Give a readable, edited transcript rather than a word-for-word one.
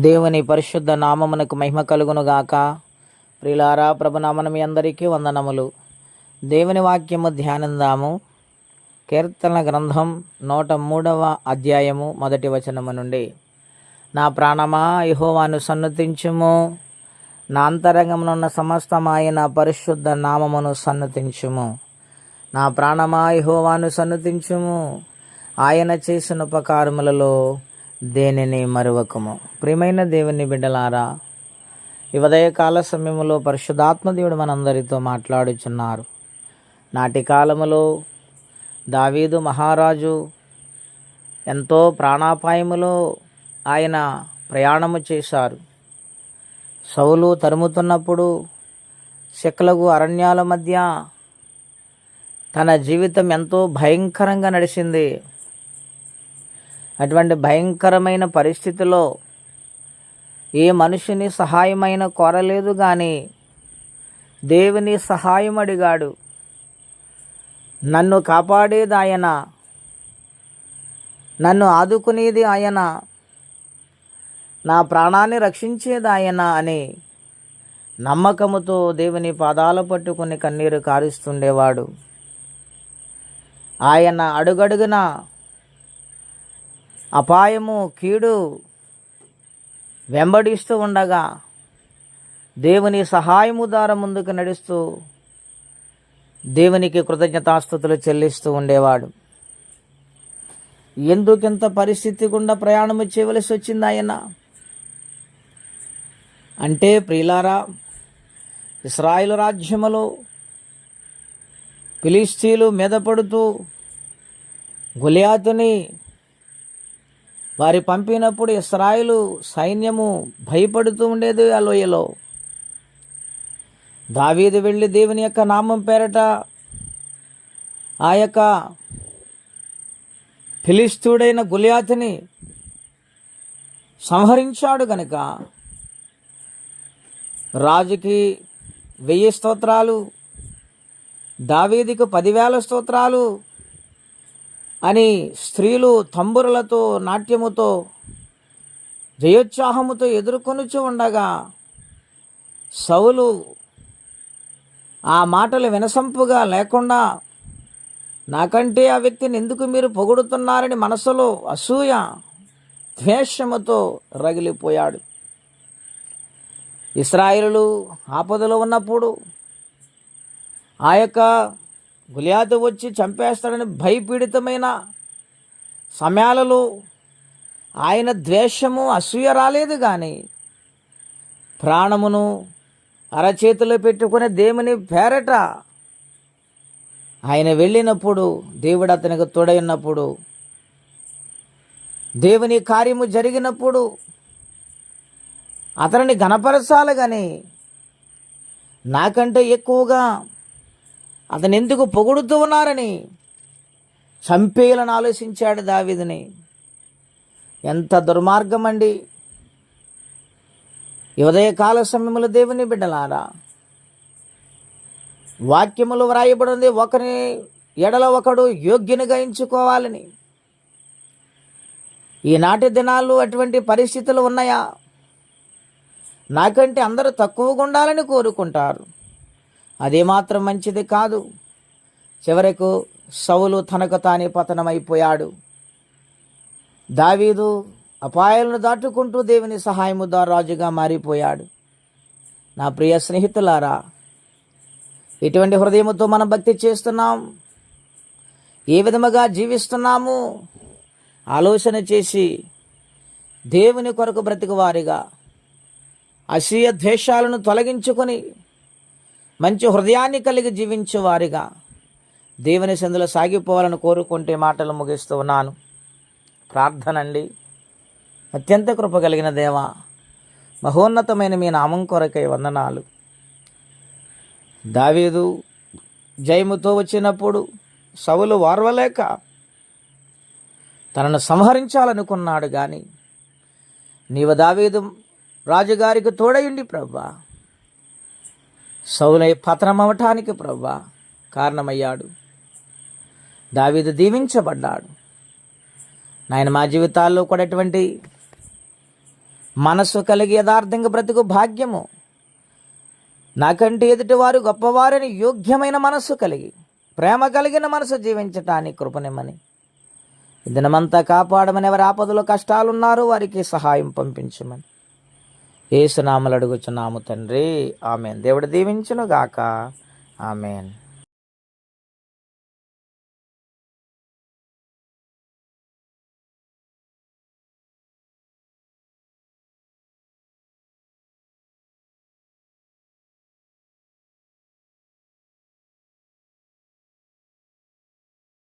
దేవుని పరిశుద్ధ నామమునకు మహిమ కలుగునుగాక. ప్రియులారా, ప్రభునామన మీ అందరికీ వందనములు. దేవుని వాక్యము ధ్యానిందాము. కీర్తన గ్రంథం 103వ అధ్యాయము 1వ వచనము నుండి. నా ప్రాణమా యెహోవాను సన్నుతించుము, నా అంతరంగమునున్న సమస్తమాయన పరిశుద్ధ నామమును సన్నుతించుము. నా ప్రాణమా యెహోవాను సన్నుతించుము, ఆయన చేసిన ఉపకారములలో దేనిని మరువకము. ప్రియమైన దేవుని బిడ్డలారా, ఈ ఉదయకాల సమయంలో పరిశుద్ధాత్మ దేవుడు మనందరితో మాట్లాడుచున్నారు. నాటి కాలములో దావీదు మహారాజు ఎంతో ప్రాణాపాయములో ఆయన ప్రయాణము చేశారు. సౌలు తరుముతున్నప్పుడు శిక్లగు అరణ్యాల మధ్య తన జీవితం ఎంతో భయంకరంగా నడిచింది. అటువంటి భయంకరమైన పరిస్థితిలో ఏ మనుషుని సహాయమైన కోరలేదు, కానీ దేవుని సహాయం అడిగాడు. నన్ను కాపాడేది ఆయన, నన్ను ఆదుకునేది ఆయన, నా ప్రాణాన్ని రక్షించేది ఆయన అని నమ్మకముతో దేవుని పాదాలు పట్టుకుని కన్నీరు కారుస్తుండేవాడు. ఆయన అడుగడుగున అపాయము, కీడు వెంబడిస్తూ ఉండగా దేవుని సహాయము ద్వారా ముందుకు నడుస్తూ దేవునికి కృతజ్ఞతాస్తుతులు చెల్లిస్తూ ఉండేవాడు. ఎందుకింత పరిస్థితి గుండా ప్రయాణము చేయవలసి వచ్చింది ఆయన అంటే, ప్రియులారా, ఇశ్రాయేలు రాజ్యములో ఫిలిష్తీయులు మీద పడుతూ గొలియాతుని వారి పంపినప్పుడు ఇశ్రాయేలు సైన్యము భయపడుతూ ఉండేది. ఆ లోయలో దావీదు వెళ్ళి దేవుని యొక్క నామం పేరట ఆ యొక్క ఫిలిష్తీయుడైన గొలియాతుని సంహరించాడు గనుక రాజుకి 1000 స్తోత్రాలు, దావీదుకు 10,000 స్తోత్రాలు అని స్త్రీలు తంబురులతో, నాట్యముతో, జయోత్సాహముతో ఎదుర్కొనుచు ఉండగా సౌలు ఆ మాటలు వినసంపుగా లేకుండా, నాకంటే ఆ వ్యక్తిని ఎందుకు మీరు పొగుడుతున్నారని మనసులో అసూయ, ద్వేషముతో రగిలిపోయాడు. ఇశ్రాయేలు ఆపదలో ఉన్నప్పుడు ఆ యొక్క గొలియాతు వచ్చి చంపేస్తాడని భయపీడితమైన సమయాలలో ఆయన ద్వేషము, అసూయ రాలేదు, కానీ ప్రాణమును అరచేతిలో పెట్టుకుని దేవుని పేరట ఆయన వెళ్ళినప్పుడు, దేవుడు అతనికి తోడైనప్పుడు, దేవుని కార్యము జరిగినప్పుడు అతనిని ఘనపరచాలి, కానీ నాకంటే ఎక్కువగా అతను ఎందుకు పొగుడుతూ ఉన్నారని చంపేయాలని ఆలోచించాడు దావీదుని. ఎంత దుర్మార్గం అండి! ఈ ఉదయకాల సమయంలో దేవుని బిడ్డలారా, వాక్యములు వ్రాయబడింది, ఒకరి ఎడల ఒకడు యోగ్యునిగా ఎంచుకోవాలని. ఈనాటి దినాల్లో అటువంటి పరిస్థితులు ఉన్నాయా? నాకంటే అందరూ తక్కువగా ఉండాలని కోరుకుంటారు. అదేమాత్రం మంచిది కాదు. చివరకు సౌలు తనకు తానే పతనమైపోయాడు. దావీదు అపాయాలను దాటుకుంటూ దేవుని సహాయము ద్వారా రాజుగా మారిపోయాడు. నా ప్రియ స్నేహితులారా, ఇటువంటి హృదయముతో మనం భక్తి చేస్తున్నాం, ఏ విధముగా జీవిస్తున్నాము ఆలోచన చేసి దేవుని కొరకు బ్రతికివారిగా, అసూయ ద్వేషాలను తొలగించుకొని మంచి హృదయాన్ని కలిగి జీవించేవారిగా దేవుని సందులో సాగిపోవాలని కోరుకుంటే మాటలు ముగిస్తూ ఉన్నాను. ప్రార్థన అండి. అత్యంత కృప కలిగిన దేవా, మహోన్నతమైన మీ నామం కొరకై వందనాలు. దావీదు జయముతో వచ్చినప్పుడు సౌలు వార్వలేక తనను సంహరించాలనుకున్నాడు, కానీ నీవు దావీదు రాజుగారికి తోడయుండి ప్రభువా, సౌలై పతనమవటానికి ప్రభువా కారణమయ్యాడు. దావీదు దీవించబడ్డాడు. నాయన, మా జీవితాల్లో కూడా ఎటువంటి మనస్సు కలిగి యథార్థంగా బ్రతుకు భాగ్యము. నాకంటే ఎదుటివారు గొప్పవారని యోగ్యమైన మనస్సు కలిగి ప్రేమ కలిగిన మనసు జీవించటానికి కృపనిమ్మని, ఈ దినమంతా కాపాడమని, ఎవరి ఆపదలో కష్టాలున్నారో వారికి సహాయం పంపించమని యేసు నామములో అడుగుచున్నాము తండ్రి. ఆమెన్. దేవుడు దీవించును గాక. ఆమెన్.